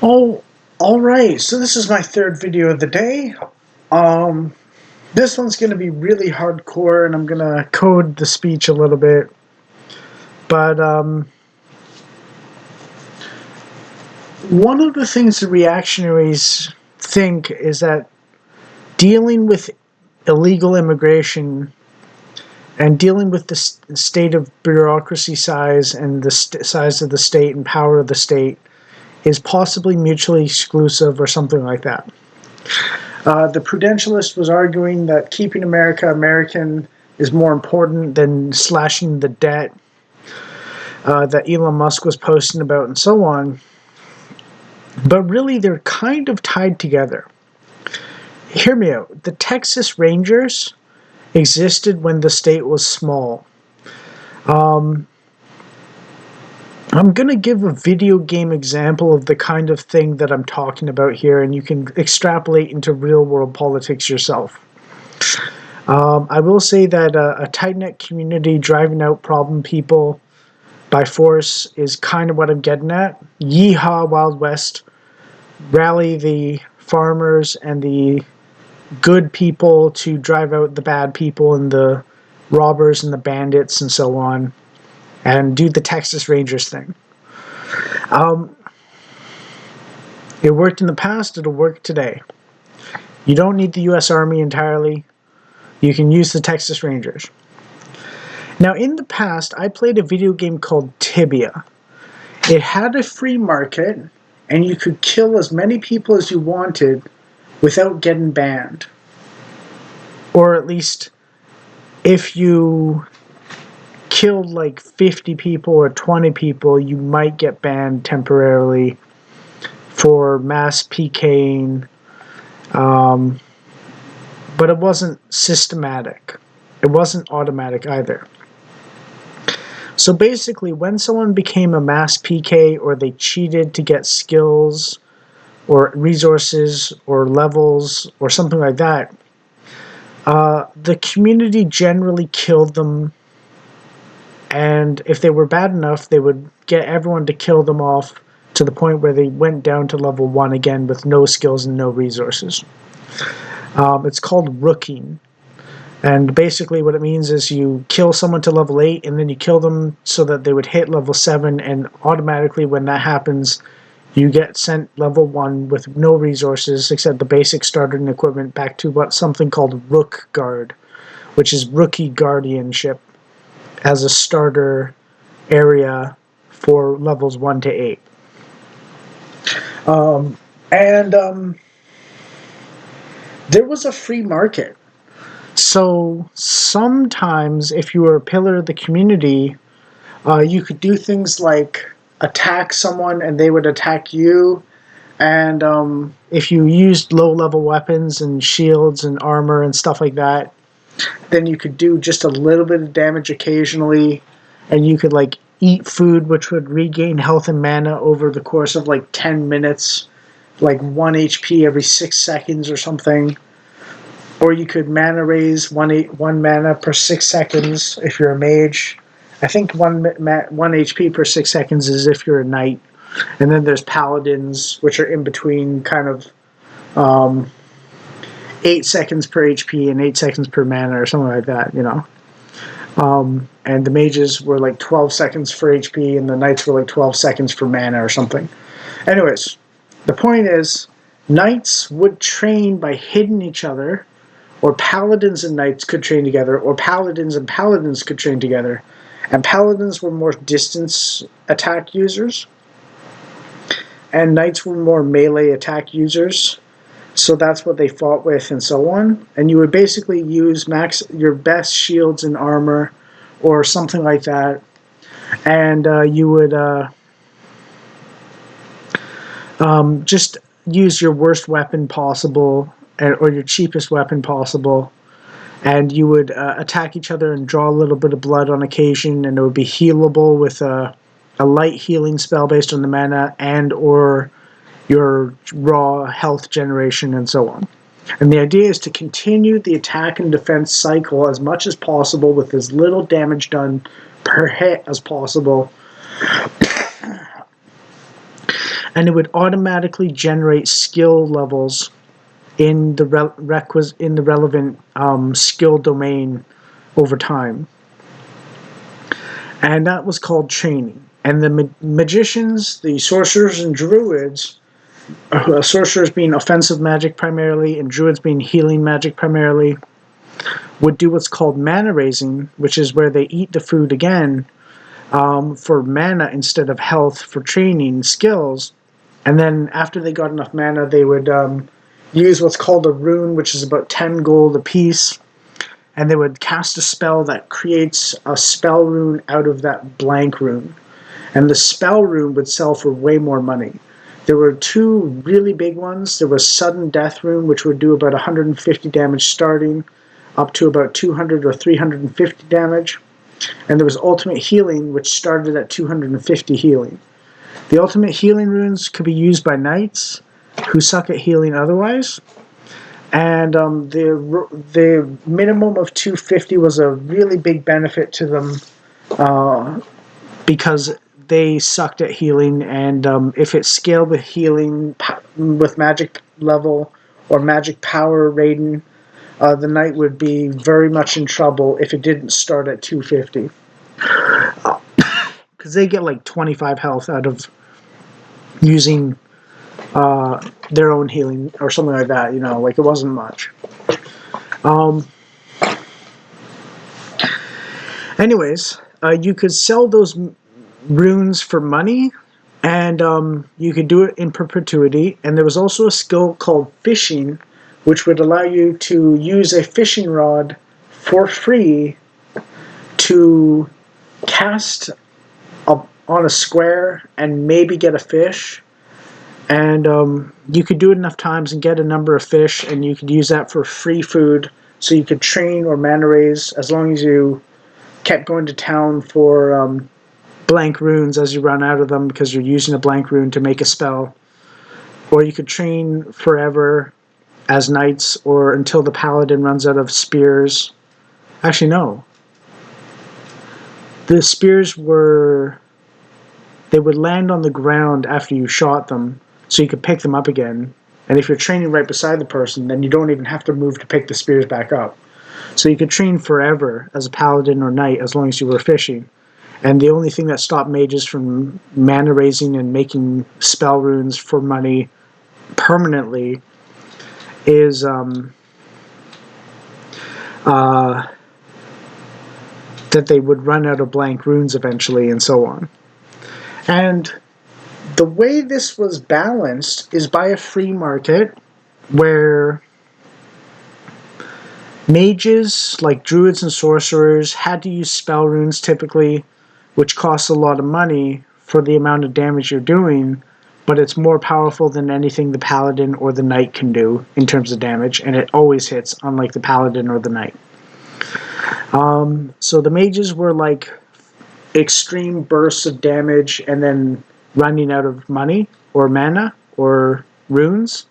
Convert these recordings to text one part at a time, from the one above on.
Oh, all right. So this is my third video of the day. Um, this one's going to be really hardcore, and I'm going to code the speech a little bit. But one of the things the reactionaries think is that dealing with illegal immigration and dealing with the state of bureaucracy size and the size of the state and power of the state is possibly mutually exclusive or something like that. The prudentialist was arguing that keeping America American is more important than slashing the debt that Elon Musk was posting about and so on. But really, they're kind of tied together. Hear me out. The Texas Rangers existed when the state was small. I'm going to give a video game example of the kind of thing that I'm talking about here, and you can extrapolate into real-world politics yourself. I will say that a tight-knit community driving out problem people by force is kind of what I'm getting at. Yeehaw, Wild West. Rally the farmers and the good people to drive out the bad people and the robbers and the bandits and so on, and do the Texas Rangers thing. It worked in the past, it'll work today. You don't need the US Army entirely. You can use the Texas Rangers. Now, in the past, I played a video game called Tibia. It had a free market, and you could kill as many people as you wanted without getting banned. Or at least, if you killed like 50 people or 20 people, you might get banned temporarily for mass PKing. But it wasn't systematic. It wasn't automatic either. So basically, when someone became a mass PK or they cheated to get skills or resources or levels or something like that, the community generally killed them, and if they were bad enough, they would get everyone to kill them off to the point where they went down to level 1 again with no skills and no resources. It's called rooking. And basically what it means is you kill someone to level 8 and then you kill them so that they would hit level 7, and automatically when that happens, you get sent level 1 with no resources except the basic starter and equipment back to something called Rook Guard, which is rookie guardianship as a starter area for levels 1 to 8. There was a free market. So sometimes if you were a pillar of the community, you could do things like attack someone and they would attack you. And if you used low-level weapons and shields and armor and stuff like that, then you could do just a little bit of damage occasionally, and you could like eat food which would regain health and mana over the course of like 10 minutes, like 1 HP every 6 seconds or something. Or you could mana raise 1 mana per 6 seconds if you're a mage. I think 1 HP per 6 seconds is if you're a knight. And then there's paladins, which are in between, kind of 8 seconds per HP and 8 seconds per mana or something like that, you know. And the mages were like 12 seconds for HP, and the knights were like 12 seconds for mana or something. Anyways, the point is, knights would train by hitting each other, or paladins and knights could train together, or paladins and paladins could train together. And paladins were more distance attack users, and knights were more melee attack users. So that's what they fought with and so on. And you would basically use your best shields and armor or something like that. And you would just use your worst weapon possible, or your cheapest weapon possible. And you would attack each other and draw a little bit of blood on occasion. And it would be healable with a light healing spell based on the mana and or your raw health generation and so on. And the idea is to continue the attack and defense cycle as much as possible with as little damage done per hit as possible. and it would automatically generate skill levels in the relevant skill domain over time. And that was called training. And the magicians, the sorcerers and druids, sorcerers being offensive magic primarily, and druids being healing magic primarily, would do what's called mana raising, which is where they eat the food again for mana instead of health for training skills. And then after they got enough mana, they would use what's called a rune, which is about 10 gold apiece, and they would cast a spell that creates a spell rune out of that blank rune. And the spell rune would sell for way more money. There were two really big ones. There was Sudden Death Rune, which would do about 150 damage starting, up to about 200 or 350 damage. And there was Ultimate Healing, which started at 250 healing. The Ultimate Healing runes could be used by knights who suck at healing otherwise. And the minimum of 250 was a really big benefit to them because they sucked at healing, and if it scaled with healing, with magic level or magic power rating, the knight would be very much in trouble if it didn't start at 250. Because they get like 25 health out of using their own healing or something like that, like it wasn't much. Anyways, you could sell those runes for money, and you could do it in perpetuity. And there was also a skill called fishing, which would allow you to use a fishing rod for free to cast on a square and maybe get a fish. And you could do it enough times and get a number of fish, and you could use that for free food. So you could train or mana raise as long as you kept going to town for blank runes as you run out of them, because you're using a blank rune to make a spell. Or you could train forever as knights, or until the paladin runs out of spears. Actually, no. The spears they would land on the ground after you shot them, so you could pick them up again. And if you're training right beside the person, then you don't even have to move to pick the spears back up. So you could train forever as a paladin or knight as long as you were fishing. And the only thing that stopped mages from mana raising and making spell runes for money permanently is that they would run out of blank runes eventually, and so on. And the way this was balanced is by a free market, where mages, like druids and sorcerers, had to use spell runes typically, which costs a lot of money for the amount of damage you're doing, but it's more powerful than anything the paladin or the knight can do in terms of damage, and it always hits, unlike the paladin or the knight. So the mages were like extreme bursts of damage and then running out of money or mana or runes.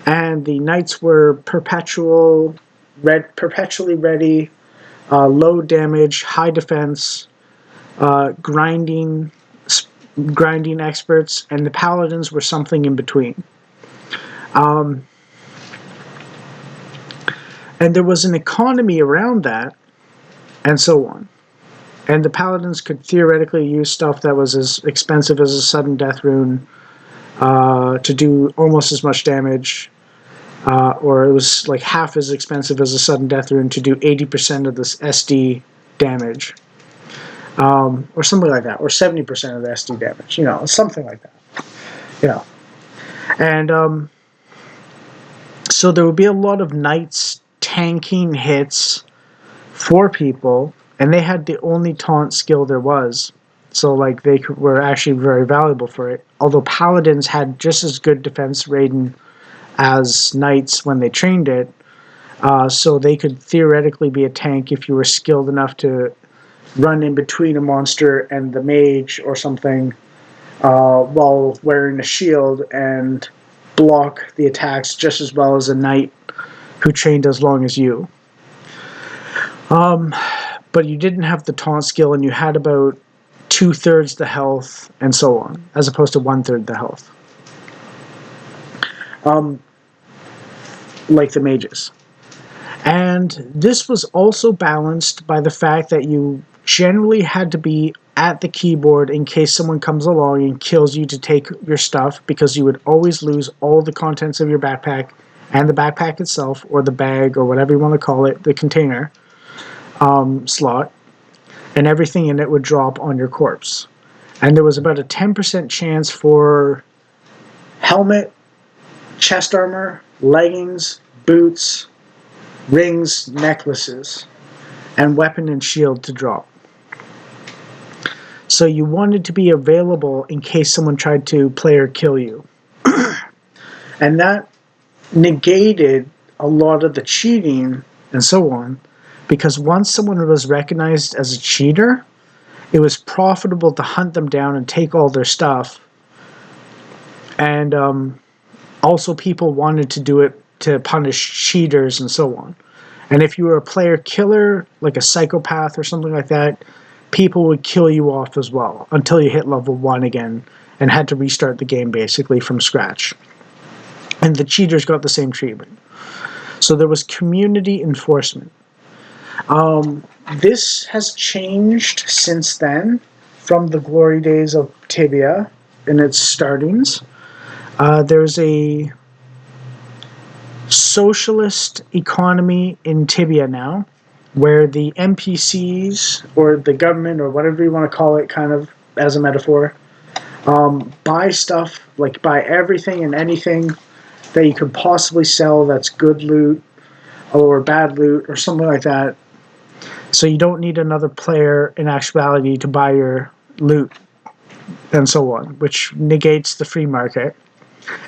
And the knights were perpetually ready, low damage, high defense, grinding experts, and the paladins were something in between. And there was an economy around that, and so on. And the paladins could theoretically use stuff that was as expensive as a sudden death rune to do almost as much damage, or it was like half as expensive as a sudden death rune to do 80% of this SD damage, or something like that, or 70% of the SD damage, something like that, And so there would be a lot of knights tanking hits for people, and they had the only taunt skill there was. So like they were actually very valuable for it. Although paladins had just as good defense rating as knights when they trained it, so they could theoretically be a tank if you were skilled enough to run in between a monster and the mage or something while wearing a shield and block the attacks just as well as a knight who trained as long as you. But you didn't have the taunt skill, and you had about 2/3 the health, and so on, as opposed to 1/3 the health. Like the mages. And this was also balanced by the fact that you generally had to be at the keyboard in case someone comes along and kills you to take your stuff, because you would always lose all the contents of your backpack and the backpack itself, or the bag, or whatever you want to call it, the container slot, and everything in it would drop on your corpse. And there was about a 10% chance for helmet, chest armor, leggings, boots, rings, necklaces, and weapon and shield to drop. So you wanted to be available in case someone tried to play or kill you. And that negated a lot of the cheating and so on, because once someone was recognized as a cheater, it was profitable to hunt them down and take all their stuff. And also people wanted to do it to punish cheaters and so on. And if you were a player killer, like a psychopath or something like that, people would kill you off as well until you hit level 1 again and had to restart the game basically from scratch. And the cheaters got the same treatment. So there was community enforcement. This has changed since then, from the glory days of Tibia in its startings. There's a socialist economy in Tibia now, where the NPCs, or the government, or whatever you want to call it, kind of as a metaphor, buy stuff, like buy everything and anything that you could possibly sell that's good loot or bad loot or something like that. So you don't need another player in actuality to buy your loot and so on, which negates the free market.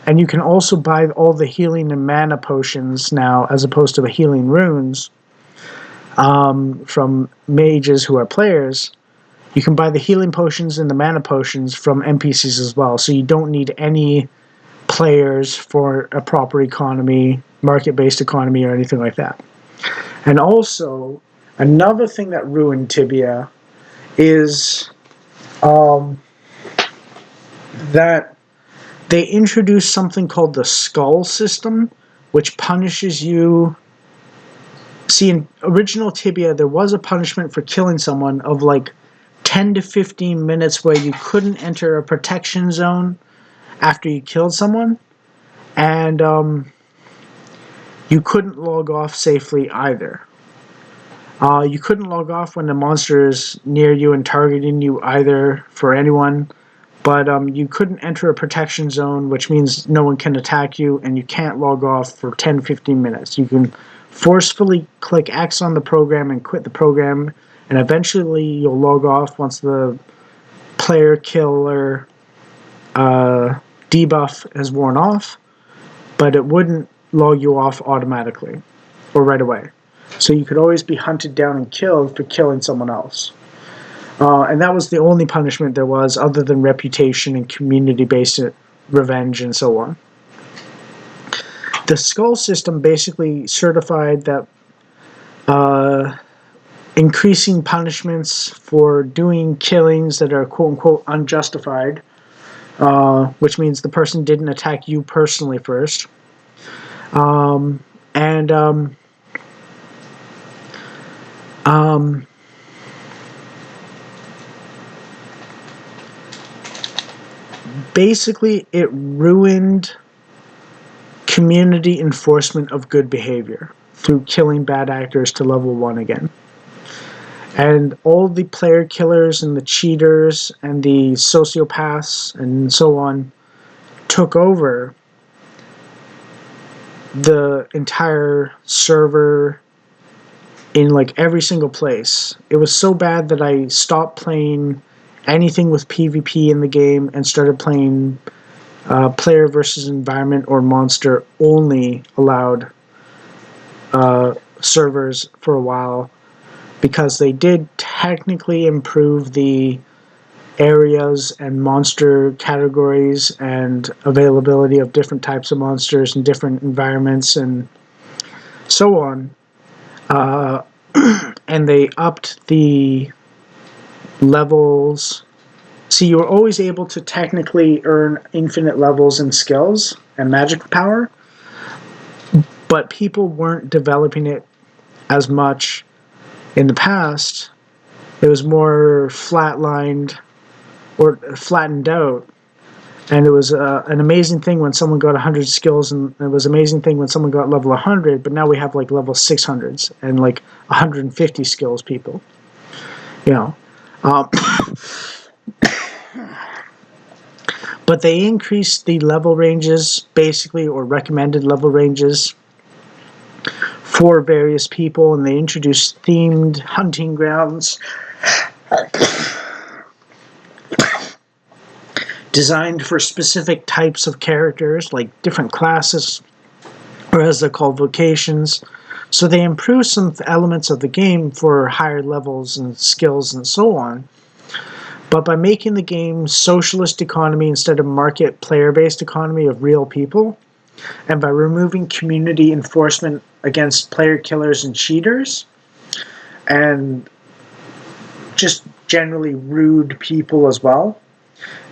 And you can also buy all the healing and mana potions now, as opposed to the healing runes from mages who are players. You can buy the healing potions and the mana potions from NPCs as well, so you don't need any players for a proper economy, market-based economy, or anything like that. And also, another thing that ruined Tibia is that they introduced something called the skull system, which punishes you. See, in original Tibia, there was a punishment for killing someone of like 10 to 15 minutes where you couldn't enter a protection zone after you killed someone, and you couldn't log off safely either. You couldn't log off when the monster is near you and targeting you either, for anyone. But you couldn't enter a protection zone, which means no one can attack you, and you can't log off for 10-15 minutes. You can forcefully click X on the program and quit the program, and eventually you'll log off once the player killer debuff has worn off, but it wouldn't log you off automatically or right away. So you could always be hunted down and killed for killing someone else. And that was the only punishment there was, other than reputation and community-based revenge and so on. The skull system basically certified that increasing punishments for doing killings that are quote-unquote unjustified, which means the person didn't attack you personally first, basically, it ruined community enforcement of good behavior through killing bad actors to level 1 again. And all the player killers and the cheaters and the sociopaths and so on took over the entire server in like every single place. It was so bad that I stopped playing anything with PvP in the game and started playing player versus environment or monster only allowed servers for a while, because they did technically improve the areas and monster categories and availability of different types of monsters and different environments and so on. And they upped the levels So you were always able to technically earn infinite levels and skills and magic power, but people weren't developing it as much in the past. It was more flatlined or flattened out. And it was an amazing thing when someone got 100 skills, and it was an amazing thing when someone got level 100, but now we have like level 600s and like 150 skills people. You know. Um, but they increased the level ranges, basically, or recommended level ranges for various people, and they introduced themed hunting grounds designed for specific types of characters, like different classes, or as they're called, vocations. So they improved some elements of the game for higher levels and skills and so on. But by making the game socialist economy instead of market player-based economy of real people, and by removing community enforcement against player killers and cheaters, and just generally rude people as well,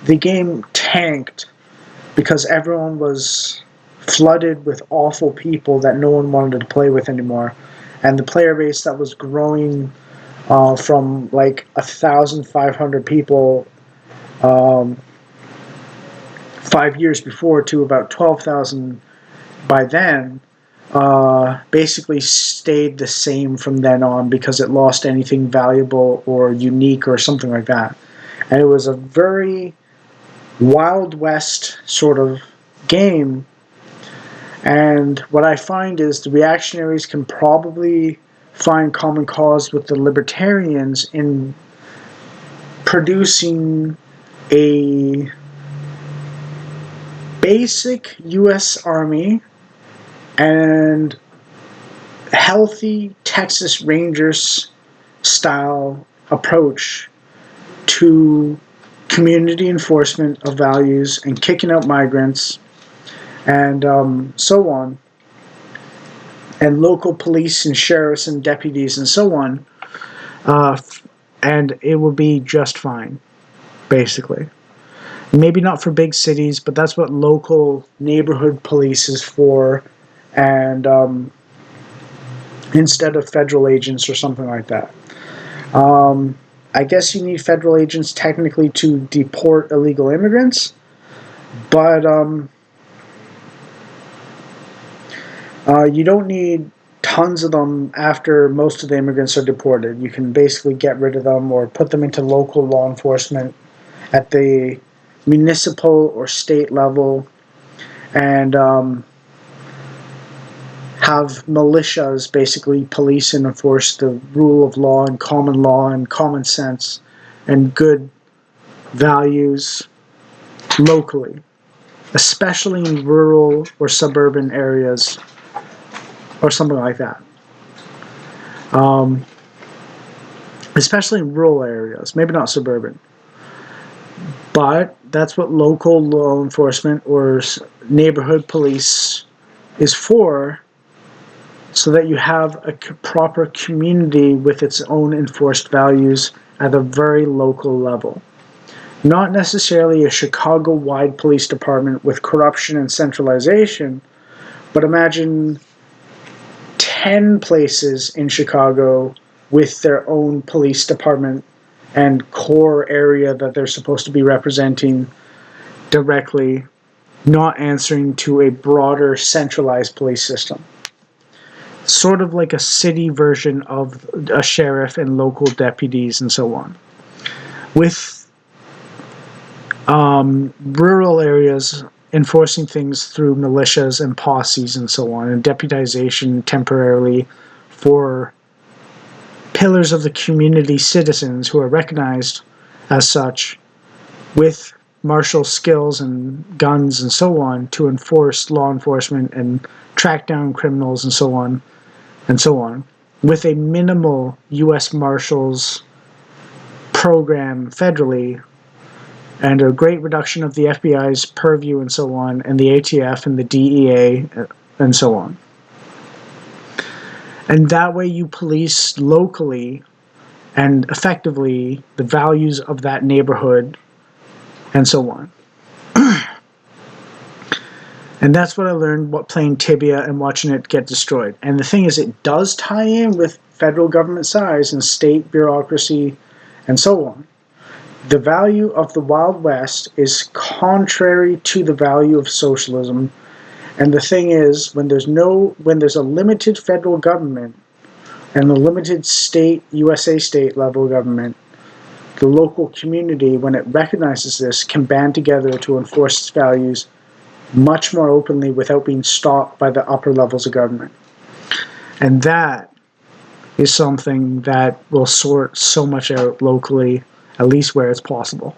the game tanked because everyone was flooded with awful people that no one wanted to play with anymore. And the player base that was growing from like 1,500 people 5 years before to about 12,000 by then basically stayed the same from then on because it lost anything valuable or unique or something like that. And it was a very Wild West sort of game. And what I find is the reactionaries can probably find common cause with the libertarians in producing a basic U.S. Army and healthy Texas Rangers style approach to community enforcement of values and kicking out migrants and so on, and local police and sheriffs and deputies and so on, and it will be just fine, basically. Maybe not for big cities, but that's what local neighborhood police is for, and instead of federal agents or something like that. I guess you need federal agents technically to deport illegal immigrants, but you don't need tons of them after most of the immigrants are deported. You can basically get rid of them or put them into local law enforcement at the municipal or state level, and have militias basically police and enforce the rule of law and common sense and good values locally, especially in rural or suburban areas or something like that. Especially in rural areas, maybe not suburban. But that's what local law enforcement or neighborhood police is for, so that you have a proper community with its own enforced values at a very local level. Not necessarily a Chicago-wide police department with corruption and centralization, but imagine 10 places in Chicago with their own police department and core area that they're supposed to be representing directly, not answering to a broader centralized police system. Sort of like a city version of a sheriff and local deputies and so on. With rural areas enforcing things through militias and posses and so on, and deputization temporarily for pillars of the community citizens who are recognized as such with martial skills and guns and so on to enforce law enforcement and track down criminals and so on, with a minimal U.S. Marshals program federally, and a great reduction of the FBI's purview and so on, and the ATF and the DEA and so on. And that way you police locally and effectively the values of that neighborhood and so on. And that's what I learned playing Tibia and watching it get destroyed. And the thing is, it does tie in with federal government size and state bureaucracy and so on. The value of the Wild West is contrary to the value of socialism. And the thing is, when there's a limited federal government and a limited state, USA state level government, the local community, when it recognizes this, can band together to enforce its values much more openly without being stopped by the upper levels of government. And that is something that will sort so much out locally, at least where it's possible.